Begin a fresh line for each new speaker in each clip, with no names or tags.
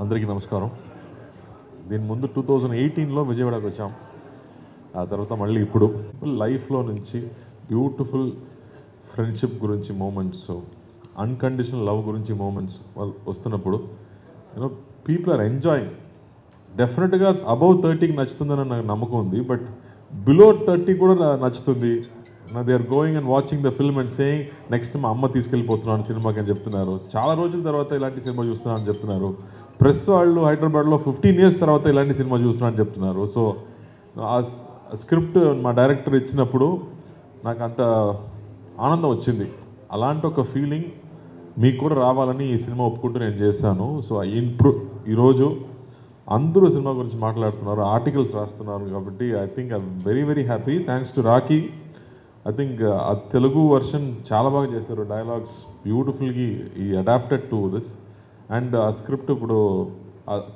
అందరికీ నమస్కారం. దీని ముందు 2018లో విజయవాడకు వచ్చాం. ఆ తర్వాత మళ్ళీ ఇప్పుడు లైఫ్లో నుంచి బ్యూటిఫుల్ ఫ్రెండ్షిప్ గురించి మూమెంట్స్, అన్కండిషనల్ లవ్ గురించి మూమెంట్స్ వస్తున్నప్పుడు పీపుల్ ఆర్ ఎంజాయింగ్. డెఫినెట్గా అబౌవ్ 30కి నచ్చుతుందని నాకు నమ్మకం ఉంది. బట్ బిలో 30 కూడా నచ్చుతుంది. They are going and watching the film and saying next మా అమ్మ తీసుకెళ్ళిపోతున్నాను సినిమాకి అని చెప్తున్నారు. చాలా రోజుల తర్వాత ఇలాంటి సినిమా చూస్తున్నాను అని చెప్తున్నారు. ప్రెస్ వాళ్ళు హైదరాబాద్లో 15 years తర్వాత ఇలాంటి సినిమా చూస్తున్నాను అని చెప్తున్నారు. సో ఆ స్క్రిప్ట్ మా డైరెక్టర్ ఇచ్చినప్పుడు నాకు అంత ఆనందం వచ్చింది. అలాంటి ఒక ఫీలింగ్ మీకు కూడా రావాలని ఈ సినిమా ఒప్పుకుంటూ నేను చేశాను. సో ఈరోజు అందరూ సినిమా గురించి మాట్లాడుతున్నారు, ఆర్టికల్స్ రాస్తున్నారు. కాబట్టి I think I'm very very happy. Thanks to Rocky. I think ఆ తెలుగు వర్షన్ చాలా బాగా చేశారు. డైలాగ్స్ బ్యూటిఫుల్గా ఈ అడాప్టెడ్ టు దిస్. అండ్ ఆ స్క్రిప్ట్ ఇప్పుడు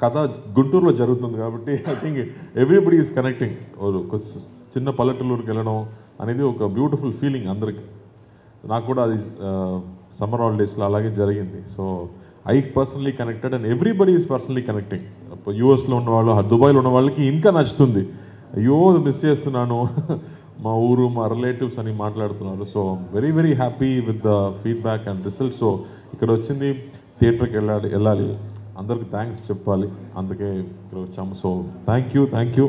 కథ గుంటూరులో జరుగుతుంది కాబట్టి I think everybody is connecting. చిన్న పల్లెటూరుకి వెళ్ళడం అనేది ఒక బ్యూటిఫుల్ ఫీలింగ్ అందరికీ. నాకు కూడా అది సమ్మర్ హాలిడేస్లో అలాగే జరిగింది. So I personally connected and everybody is personally connecting. యూఎస్లో ఉన్నవాళ్ళు, దుబాయ్లో ఉన్న వాళ్ళకి ఇంకా నచ్చుతుంది. అయ్యో మిస్ చేస్తున్నాను మా ఊరు, మా రిలేటివ్స్ అని మాట్లాడుతున్నారు. So very very happy with the feedback and result. So ఇక్కడ వచ్చింది థియేటర్కి వెళ్ళాలి, అందరికి థ్యాంక్స్ చెప్పాలి, అందుకే ఇక్కడ వచ్చాము. So thank you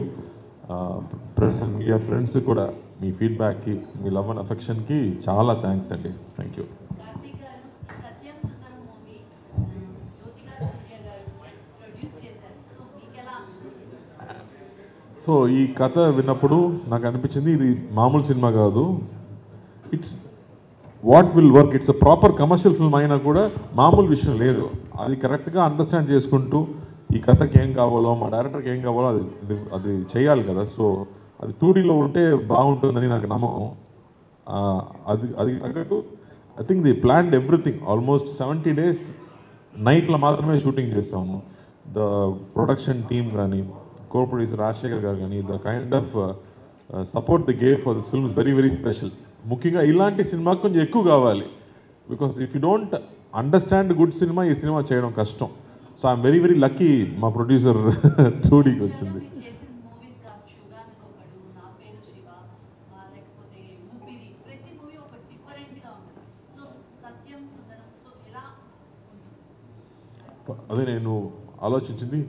press and media friends కూడా మీ ఫీడ్బ్యాక్కి, మీ లవ్ అండ్ అఫెక్షన్కి చాలా థ్యాంక్స్ అండి. Thank you. సో ఈ కథ విన్నప్పుడు నాకు అనిపించింది ఇది మామూలు సినిమా కాదు. It's what will work. It's a proper commercial film అయినా కూడా మామూలు విషయం లేదు. అది కరెక్ట్గా అండర్స్టాండ్ చేసుకుంటూ ఈ కథకి ఏం కావాలో, మా డైరెక్టర్కి ఏం కావాలో అది చేయాలి కదా. సో అది 2Dలో ఉంటే బాగుంటుందని నాకు నమ్మకం. అది తగ్గట్టు I think the planned everything. Almost 70 days నైట్లో మాత్రమే షూటింగ్ చేస్తాము. ద ప్రొడక్షన్ టీమ్ కానీ, కో ప్రొడ్యూసర్ రాజశేఖర్ గారు కానీ, the kind of support the gave for this film is very very special. ముఖ్యంగా ఇలాంటి సినిమాకి కొంచెం ఎక్కువ కావాలి. Because if you don't understand good cinema, ఈ సినిమా చేయడం కష్టం. So I'm very very lucky మా ప్రొడ్యూసర్ 2Dకి వచ్చింది. అదే నేను ఆలోచించింది.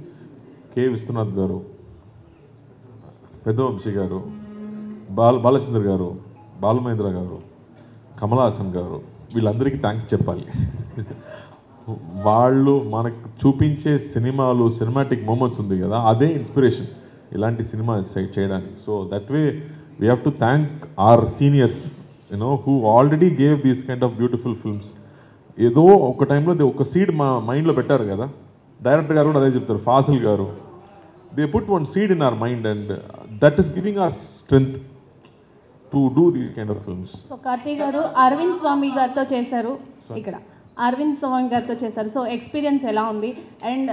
కె విశ్వనాథ్ గారు, పెద్దవంశీ గారు, బాలచంద్ర గారు, బాలమహేంద్ర గారు, కమల్ హాసన్ గారు, వీళ్ళందరికీ థ్యాంక్స్ చెప్పాలి. వాళ్ళు మనకు చూపించే సినిమాలు, సినిమాటిక్ మూమెంట్స్ ఉంది కదా, అదే ఇన్స్పిరేషన్ ఇలాంటి సినిమా చేయడానికి. So that way we have to thank our seniors who already gave these kind of beautiful films. ఏదో ఒక టైంలో ఒక సీడ్ మా మైండ్లో పెట్టారు కదా. డైరెక్టర్ గారు కూడా అదే చెప్తారు, ఫాసిల్ గారు. They put one seed in our mind and that is giving hour strength to do these kind of films.
So Karthik గారు అరవింద్ స్వామి గారితో చేశారు, ఇక్కడ అరవింద్ స్వామి గారితో చేశారు. సో ఎక్స్పీరియన్స్ ఎలా ఉంది? అండ్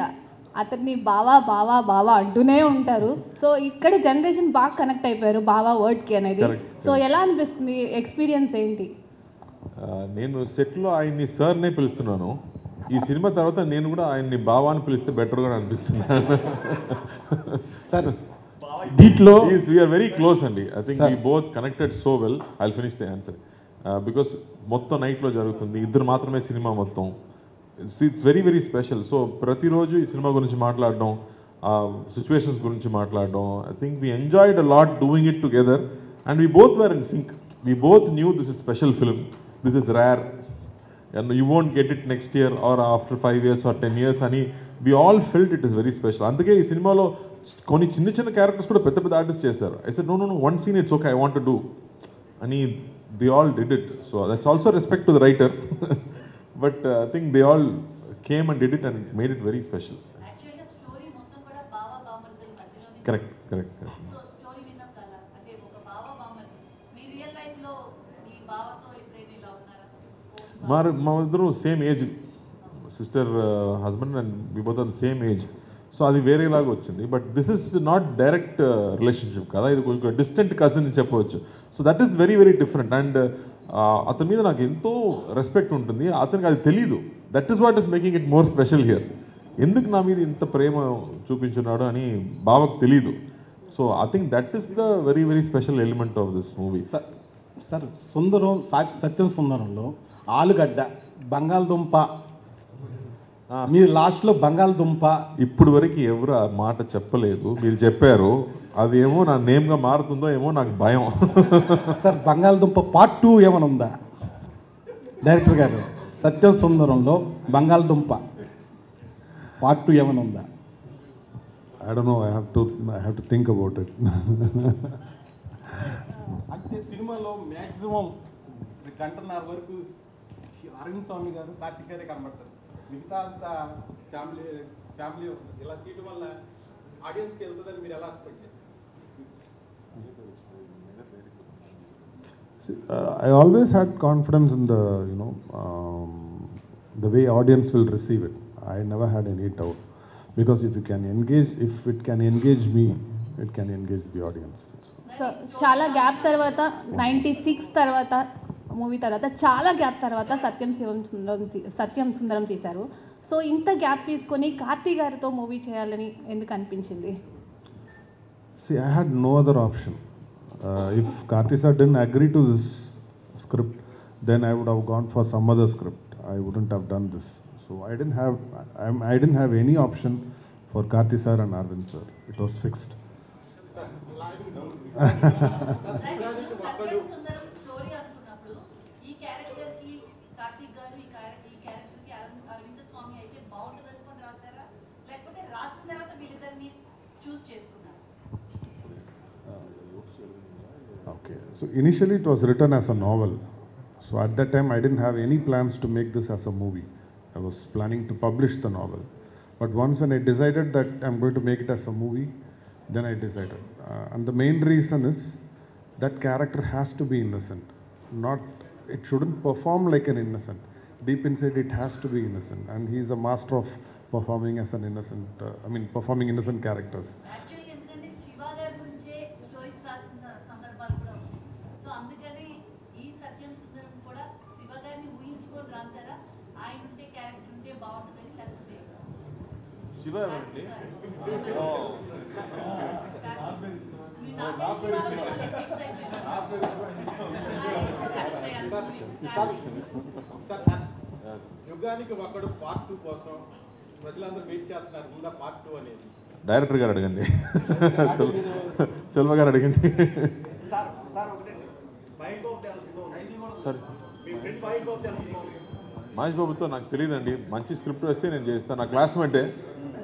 అతన్ని బావా బావా బావా అంటూనే ఉంటారు. సో ఇక్కడ జనరేషన్ బాగా కనెక్ట్ అయిపోయారు బావా వర్డ్కి అనేది. సో ఎలా అనిపిస్తుంది? ఎక్స్పీరియన్స్ ఏంటి?
నేను సెట్లో ఆయన్ని సార్నే పిలుస్తున్నాను. ఈ సినిమా తర్వాత నేను కూడా ఆయన్ని బావా అని పిలిస్తే బెటర్గా అనిపిస్తున్నాను.
సార్ దీంట్లో
వీఆర్ వెరీ క్లోజ్ అండి. I think we both connected so well. I finish the answer because మొత్తం నైట్లో జరుగుతుంది, ఇద్దరు మాత్రమే సినిమా మొత్తం. It's very very special. So ప్రతిరోజు ఈ సినిమా గురించి మాట్లాడడం, సిచ్యువేషన్స్ గురించి మాట్లాడడం, I think we enjoyed a lot doing it together and we both were in sync. We both knew this is special film, this is rare and you won't get it next year or after 5 years or 10 years అని we all felt it is very special. అందుకే ఈ సినిమాలో కొన్ని చిన్న చిన్న characters కూడా పెద్ద పెద్ద ఆర్టిస్ట్ చేశారు. I said no one scene it's okay, I want to do అని they all did it. So that's also respect to the writer but I think they all came and did it and it made it very special.
Actually the story మొత్తం కూడా బావా బామర్దల మధ్యలో
correct
so story విన్నప్పుడు అంటే ఒక బావా బామర్ది మీ real life లో ఈ బావతో ఎప్పుడైనా ఇలా ఉన్నారా?
మా ఇద్దరు same age, sister husband and we both are same age. So అది వేరేలాగా వచ్చింది. But this is not direct relationship కదా, ఇది కొంచెం డిస్టెంట్ కజిన్ అని చెప్పవచ్చు. So that is very very different. And అతని మీద నాకు ఎంతో రెస్పెక్ట్ ఉంటుంది. అతనికి అది తెలీదు. That is what is making it more special here. ఎందుకు నా మీద ఇంత ప్రేమ చూపించున్నాడు అని బావకు తెలీదు. So I think that is the very very special element of this movie.
Sir Sundaram Satyam సుందరంలో ఆలుగడ్డ బంగాళదుంప, మీరు లాస్ట్లో బంగాళదుంప
ఇప్పుడు వరకు ఎవరు ఆ మాట చెప్పలేదు, మీరు చెప్పారు. అది ఏమో నా నేమ్గా మారుతుందో ఏమో నాకు భయం.
సార్ బంగాళదుంప పార్ట్ 2 ఏమైనా ఉందా డైరెక్టర్ గారు? సత్యం సుందరంలో బంగాళదుంప పార్ట్ 2 ఏమైనా ఉందా?
I don't know. I have to think about it.
అంటే సినిమాలో మ్యాక్సిమం గంటన్నర వరకు అరవింద్ స్వామి గారు కార్తిక్ గారే కనబడతారు. మిగతా అంతా ఫ్యామిలీ ఇలా తీయడం వల్ల ఆడియన్స్కి వెళ్తుందని మీరు ఎలా ఎక్స్పెక్ట్ చేస్తారు?
I always had confidence in the way audience will receive it. I never had any doubt, because if it can engage me, it can engage the audience.
So చాలా గ్యాప్ తర్వాత 96 తర్వాత మూవీ తర్వాత చాలా gap తర్వాత సత్యం సుందరం తీశారు. So ఇంత gap తీసుకొని కార్తీ గారితో మూవీ చేయాలని ఎందుకు అనిపించింది?
See, I had no other option. If Karthi sir didn't agree to this script, then I would have gone for some other script. I wouldn't have done this. So I didn't have any option for Karthi sir and Arvind sir. It was fixed.
Satyam Sundaram story అనుకున్నప్పుడు ఈ character కి కార్తిక్ గారు ఈ character కి అరవింద స్వామి అయితే బాగుంటుంది అనుకుని రాశారా, లేకపోతే రాసిన తర్వాత వీళ్ళిద్దరిని చూస్ చేసుకున్నారా?
Okay. So initially it was written as a novel. So at that time I didn't have any plans to make this as a movie. I was planning to publish the novel. But once when I decided that I'm going to make it as a movie, then I decided. And the main reason is that character has to be innocent. It shouldn't perform like an innocent. Deep inside it has to be innocent. And he's a master of performing as an innocent, performing innocent characters.
యాక్చువల్గా ఎందుకంటే శివ గారి నుంచే stories రాసిన సందర్భాలు కూడా ఉన్నాయి. So అందుకని ఈ సత్యం సుందరం కూడా శివ గారిని ఊహించుకొని రాశారా, ఆయన ఉంటే క్యారెక్టర్ ఉంటే బాగుంటుందని, లేకపోతే
శివ ఎవరండి?
యుగానికి ఒకడు పార్ట్ 2 కోసం ప్రజలందరూ వెయిట్ చేస్తున్నారు. ఉందా పార్ట్ 2 అనేది?
డైరెక్టర్ గారు అడగండి, సెల్వ గారు అడగండి. సరే, మహేష్ బాబుతో నాకు తెలియదండి. మంచి స్క్రిప్ట్ వస్తే నేను చేస్తాను. నా క్లాస్మేటే,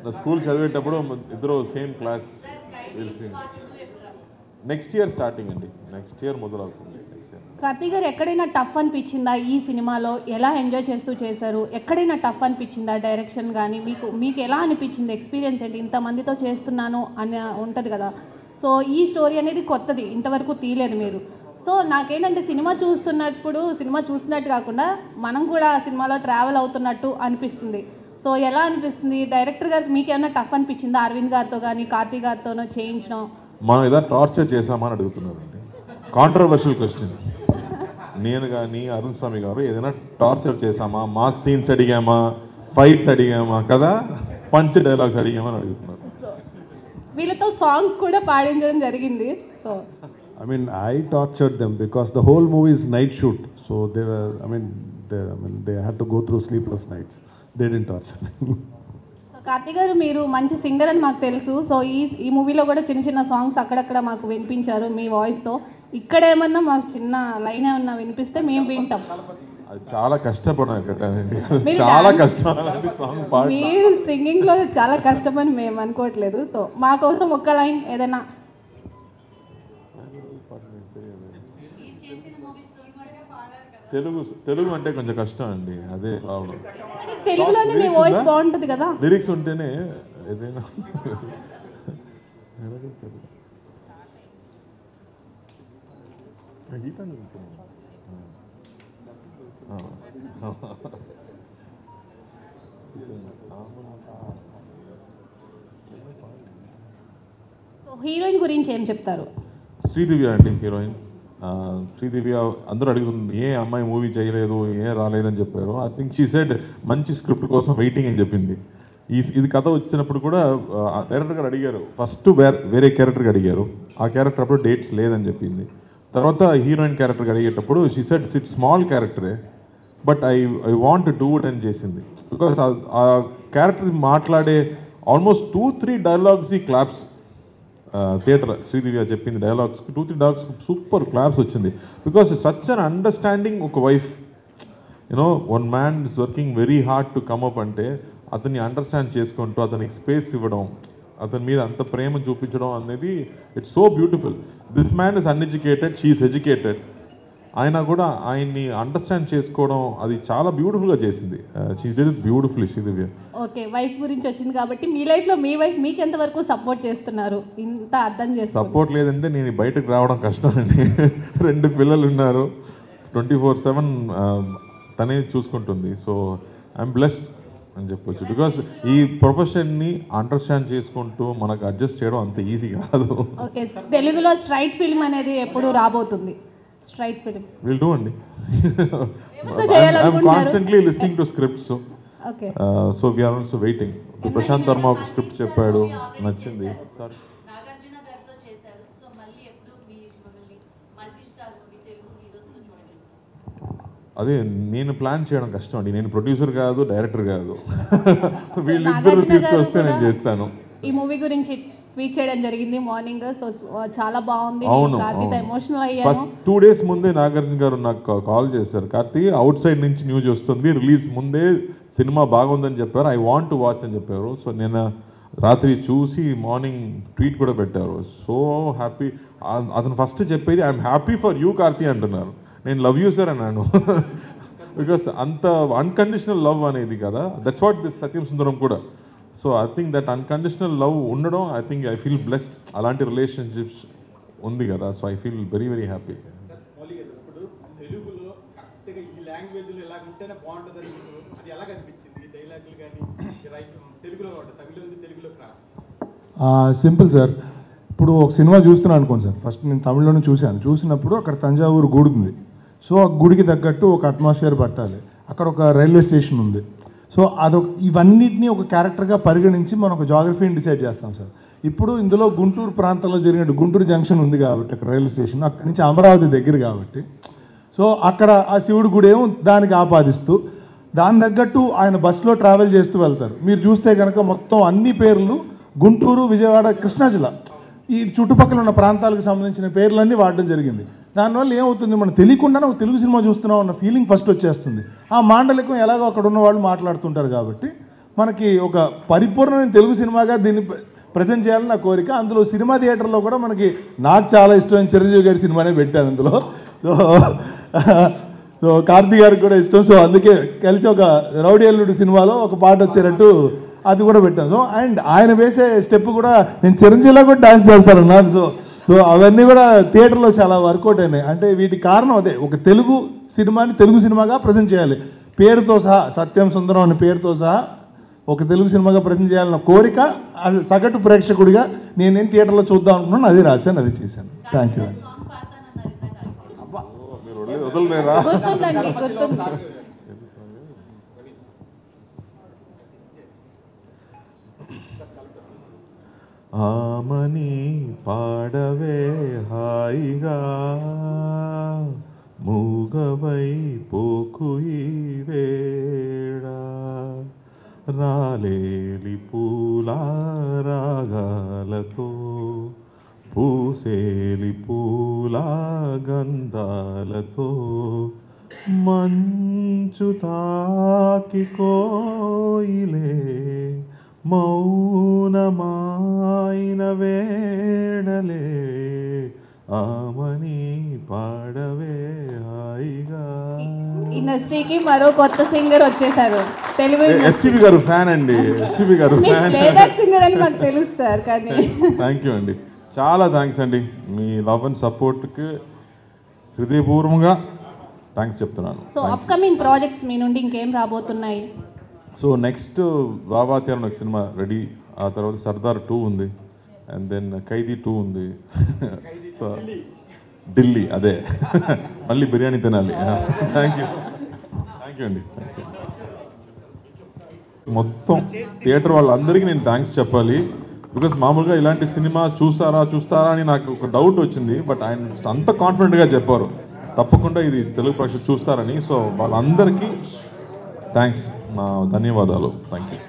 నా స్కూల్ చదివేటప్పుడు ఇద్దరు same class. Next year starting అండి, నెక్స్ట్ ఇయర్ మొదలవుతుంది.
కార్తీ గారు ఎక్కడైనా టఫ్ అనిపించిందా ఈ సినిమాలో? ఎలా ఎంజాయ్ చేస్తూ చేశారు? ఎక్కడైనా టఫ్ అనిపించిందా డైరెక్షన్ కానీ? మీకు ఎలా అనిపించింది? ఎక్స్పీరియన్స్ ఏంటి? ఇంతమందితో చేస్తున్నాను అని ఉంటుంది కదా. సో ఈ స్టోరీ అనేది కొత్తది, ఇంతవరకు తీయలేదు మీరు. సో నాకేంటంటే సినిమా చూస్తున్నట్టు కాకుండా మనం కూడా సినిమాలో ట్రావెల్ అవుతున్నట్టు అనిపిస్తుంది. సో ఎలా అనిపిస్తుంది? డైరెక్టర్ గారికి మీకు ఏమైనా టఫ్ అనిపించిందా? అరవింద్ గారితో కానీ కార్తీ గారితోనో చేయించడం?
మనం ఏదైనా టార్చర్ చేసామని అడుగుతున్నారండి. Controversial question. నేను కానీ అరుణ్ స్వామి గారు ఏదైనా టార్చర్ చేసామా? మాస్ సీన్స్ అడిగామా? ఫైట్స్ అడిగామా? కదా, పంచ్ డైలాగ్స్ అడిగామని అడుగుతున్నారు.
సో వీళ్ళతో సాంగ్స్ కూడా పాడించడం జరిగింది. So
I tortured them because the whole movie is night shoot. So they had to go through sleepless nights. They didn't torture me.
So Karthi గారు మీరు మంచి సింగర్ అని మాకు తెలుసు. సో ఈ మూవీలో కూడా చిన్న చిన్న సాంగ్స్ అక్కడక్కడ మాకు వినిపించారు మీ వాయిస్తో. ఇక్కడ ఏమన్నా మాకు చిన్న లైన్ ఏమన్నా వినిపిస్తే మేము వింటాం.
అది చాలా కష్టపడానండి,
మీరు
చాలా
dance-
కష్టం సాంగ్ పాట.
మీరు సింగింగ్లో చాలా కష్టమని మేము అనుకోవట్లేదు. సో మా కోసం ఒక్క లైన్ ఏదైనా.
తెలుగు అంటే కొంచెం కష్టం అండి, అదే ప్రాబ్లం.
తెలుగులోనే మీ వాయిస్ బాగుంటుంది కదా.
లిరిక్స్ ఉంటేనే ఏదైనా.
సో హీరోయిన్ గురించి ఏం చెప్తారు?
శ్రీదివ్య అండి హీరోయిన్. శ్రీదివ్య అందరూ అడుగుతుంది ఏ అమ్మాయి మూవీ చేయలేదు ఏ రాలేదని చెప్పారు. ఐ థింక్ షీ సెడ్ మంచి స్క్రిప్ట్ కోసం వెయిటింగ్ అని చెప్పింది. ఇది కథ వచ్చినప్పుడు కూడా డైరెక్టర్ గారు అడిగారు, ఫస్ట్ వేరే క్యారెక్టర్కి అడిగారు, ఆ క్యారెక్టర్ అప్పుడు డేట్స్ లేదని చెప్పింది. తర్వాత హీరోయిన్ క్యారెక్టర్కి అడిగేటప్పుడు షీ సెడ్ ఇట్ స్మాల్ క్యారెక్టరే but I want to do it అని చేసింది. బికాస్ ఆ క్యారెక్టర్ మాట్లాడే ఆల్మోస్ట్ 2-3 డైలాగ్స్ ఈ క్లాప్స్ థియేటర్ శ్రీదివ్య చెప్పింది డైలాగ్స్ 2-3 డైలాగ్స్ సూపర్ క్లాప్స్ వచ్చింది. బికాస్ సచ్ అన్ అండర్స్టాండింగ్ ఒక wife you know one man is working very hard to come up అంటే అతన్ని అండర్స్టాండ్ చేసుకుంటూ అతనికి స్పేస్ ఇవ్వడం, అతని మీద అంత ప్రేమ చూపించడం అనేది it's so beautiful. This man is uneducated, she is educated. ఆయన కూడా ఆయన్ని అండర్స్టాండ్ చేసుకోవడం అది చాలా బ్యూటిఫుల్గా చేసింది. She did it beautifully Sridivya.
Okay, wife గురించి వచ్చింది కాబట్టి మీ లైఫ్లో మీ వైఫ్ మీకు ఎంతవరకు సపోర్ట్ చేస్తున్నారు? ఇంత అర్థం చేసుకో.
సపోర్ట్ లేదంటే నేను బయటకు రావడం కష్టం అండి. 2 పిల్లలు ఉన్నారు, 24/7 తనే చూసుకుంటుంది. సో ఐఎమ్ బ్లెస్డ్ అని చెప్పొచ్చు. బికాస్ ఈ ప్రొఫెషన్ని అండర్స్టాండ్ చేసుకుంటూ మనకు అడ్జస్ట్ చేయడం అంత ఈజీ కాదు.
ఓకే, తెలుగులో స్ట్రైట్ ఫిల్మ్ అనేది ఎప్పుడు రాబోతుంది? స్ట్రైట్ ఫిల్మ్
విల్ డూ అండి.
ఎవరితో చేయాలనుకుంటున్నారు?
Constantly listening to scripts.
Okay,
so we are also waiting. Prashanth Varma ఒక స్క్రిప్ట్ చెప్పాడు, నచ్చింది. సారీ,
నాగార్జున గారితో చేశారు. సో మళ్ళీ ఎప్పుడు మిమ్మల్ని మల్టీ స్టార్ మూవీ తెలుగు హీరోస్లో చూడగలుగుతారు?
అదే నేను ప్లాన్ చేయడం కష్టం అండి. నేను ప్రొడ్యూసర్ కాదు, డైరెక్టర్ కాదు. వీళ్ళిద్దరు
నాగార్జున
తీసుకొస్తే
గారు
నేను
కూడా
చేస్తాను.
ఈ మూవీ గురించి ట్వీట్ చేయడం జరిగింది మార్నింగ్. సో చాలా బాగుంది,
అవును,
కార్తీతో ఎమోషనల్ అయ్యాను.
ఫస్ట్ 2 days ముందే నాగార్జున గారు నాకు కాల్ చేశారు, కార్తీ అవుట్ సైడ్ నుంచి న్యూస్ వస్తుంది, రిలీజ్ ముందే సినిమా బాగుందని చెప్పారు, ఐ వాంట్ టు వాచ్ అని చెప్పారు. సో నేను రాత్రి చూసి మార్నింగ్ ట్వీట్ కూడా పెట్టారు. So happy. అతను ఫస్ట్ చెప్పేది I'm happy for you Karthi అంటున్నారు. నేను లవ్ యూ సార్ అన్నాను. బికాస్ అంత అన్కండిషనల్ లవ్ అనేది కదా, దట్స్ వాట్ దిస్ సత్యం సుందరం కూడా. So I think that unconditional love ఉండడం, ఐ ఫీల్ బ్లెస్డ్. అలాంటి రిలేషన్షిప్స్ ఉంది కదా, so I feel very very happy.
Sir Mouli గారు, ఇప్పుడు తెలుగులో కరెక్ట్గా ఈ లాంగ్వేజ్లో ఇలా ఉంటేనే బాగుంటుందని మీకు అది ఎలా కనిపించింది? ఈ డైలాగులు కానీ తెలుగులో తమిళ ఉంది, తెలుగులోకి రా.
Simple sir. ఇప్పుడు ఒక సినిమా చూస్తున్నాను అనుకోండి సార్, ఫస్ట్ నేను తమిళ్లోనే చూసినప్పుడు అక్కడ తంజావూరు గుడి ఉంది. సో ఆ గుడికి తగ్గట్టు ఒక అట్మాస్ఫియర్ పట్టాలి. అక్కడ ఒక రైల్వే స్టేషన్ ఉంది. సో ఇవన్నిటిని ఒక క్యారెక్టర్గా పరిగణించి మనం ఒక జాగ్రఫీని డిసైడ్ చేస్తాం సార్. ఇప్పుడు ఇందులో గుంటూరు ప్రాంతంలో జరిగినట్టు గుంటూరు జంక్షన్ ఉంది కాబట్టి అక్కడ రైల్వే స్టేషన్, అక్కడి నుంచి అమరావతి దగ్గర కాబట్టి సో అక్కడ ఆ శివుడి గుడి ఏమో దానికి ఆపాదిస్తూ దాని తగ్గట్టు ఆయన బస్సులో ట్రావెల్ చేస్తూ వెళ్తారు. మీరు చూస్తే కనుక మొత్తం అన్ని పేర్లు గుంటూరు, విజయవాడ, కృష్ణా జిల్లా ఈ చుట్టుపక్కల ఉన్న ప్రాంతాలకు సంబంధించిన పేర్లన్నీ వాడడం జరిగింది. దానివల్ల ఏమవుతుంది, మనం తెలియకుండానే ఒక తెలుగు సినిమా చూస్తున్నాం అన్న ఫీలింగ్ ఫస్ట్ వచ్చేస్తుంది. ఆ మాండలికం ఎలాగో అక్కడ ఉన్న వాళ్ళు మాట్లాడుతుంటారు కాబట్టి మనకి ఒక పరిపూర్ణమైన తెలుగు సినిమాగా దీన్ని ప్రజెంట్ చేయాలని నా కోరిక. అందులో సినిమా థియేటర్లో కూడా మనకి నాకు చాలా ఇష్టమైన చిరంజీవి గారి సినిమానే పెట్టాను అందులో. సో కార్తీ గారికి కూడా ఇష్టం. సో అందుకే కలిసి ఒక రౌడీ అల్లుడు సినిమాలో ఒక పాట వచ్చేటట్టు అది కూడా పెట్టాను. సో అండ్ ఆయన వేసే స్టెప్ కూడా నేను చిరంజీవిలో కూడా డాన్స్ చేస్తానన్నాను. సో అవన్నీ కూడా థియేటర్లో చాలా వర్కౌట్ అయినాయి. అంటే వీటికి కారణం అదే, ఒక తెలుగు సినిమాని తెలుగు సినిమాగా ప్రజెంట్ చేయాలి, పేరుతో సహా సత్యం సుందరం అనే పేరుతో సహా ఒక తెలుగు సినిమాగా ప్రజెంట్ చేయాలన్న కోరిక సగటు ప్రేక్షకుడిగా నేనేం థియేటర్లో చూద్దాం అనుకున్నాను, అది రాశాను, అది చేశాను. Thank you.
సాంగ్ పాడతానన్నారు ఇందాక.
మీరు వదలలేరా?
గుర్తుందండి, గుర్తుంది.
ఆమని పాడవే హాయిగా మూగవై పోకు ఈ వేళ రాలేలి పూల రాగాలతో పూసేలి పూల గంధాలతో మంచు తాకి కోయిలే మౌనమాయిన వేడలే ఆమని పాడవే హాయిగా.
ఇండస్ట్రీకి మరో కొత్త సింగర్ వచ్చేసారు తెలుగు.
ఎస్పీబీ గారు ఫ్యాన్ అండి, ఎస్పీబీ గారు ఫ్యాన్.
ప్లేబ్యాక్ సింగర్ అని మాకు తెలుసు సార్, కానీ
థ్యాంక్ యూ అండి, చాలా థ్యాంక్స్ అండి. మీ లవ్ అండ్ సపోర్ట్కి హృదయపూర్వకంగా థ్యాంక్స్ చెప్తున్నాను.
సో అప్కమింగ్ ప్రాజెక్ట్స్ మీ నుండి ఇంకేం రాబోతున్నాయి?
సో నెక్స్ట్ బాబాత్యారం ఒక సినిమా రెడీ, ఆ తర్వాత సర్దార్ 2 ఉంది, అండ్ దెన్ ఖైదీ 2 ఉంది. సో ఢిల్లీ అదే మళ్ళీ బిర్యానీ తినాలి. థ్యాంక్ యూ అండి. మొత్తం థియేటర్ వాళ్ళందరికీ నేను థ్యాంక్స్ చెప్పాలి. బికాస్ మామూలుగా ఇలాంటి సినిమా చూస్తారా అని నాకు ఒక డౌట్ వచ్చింది. బట్ ఆయన అంత కాన్ఫిడెంట్గా చెప్పారు తప్పకుండా ఇది తెలుగు ప్రేక్షకులు చూస్తారని. సో వాళ్ళందరికీ థ్యాంక్స్, నా ధన్యవాదాలు. Thank you.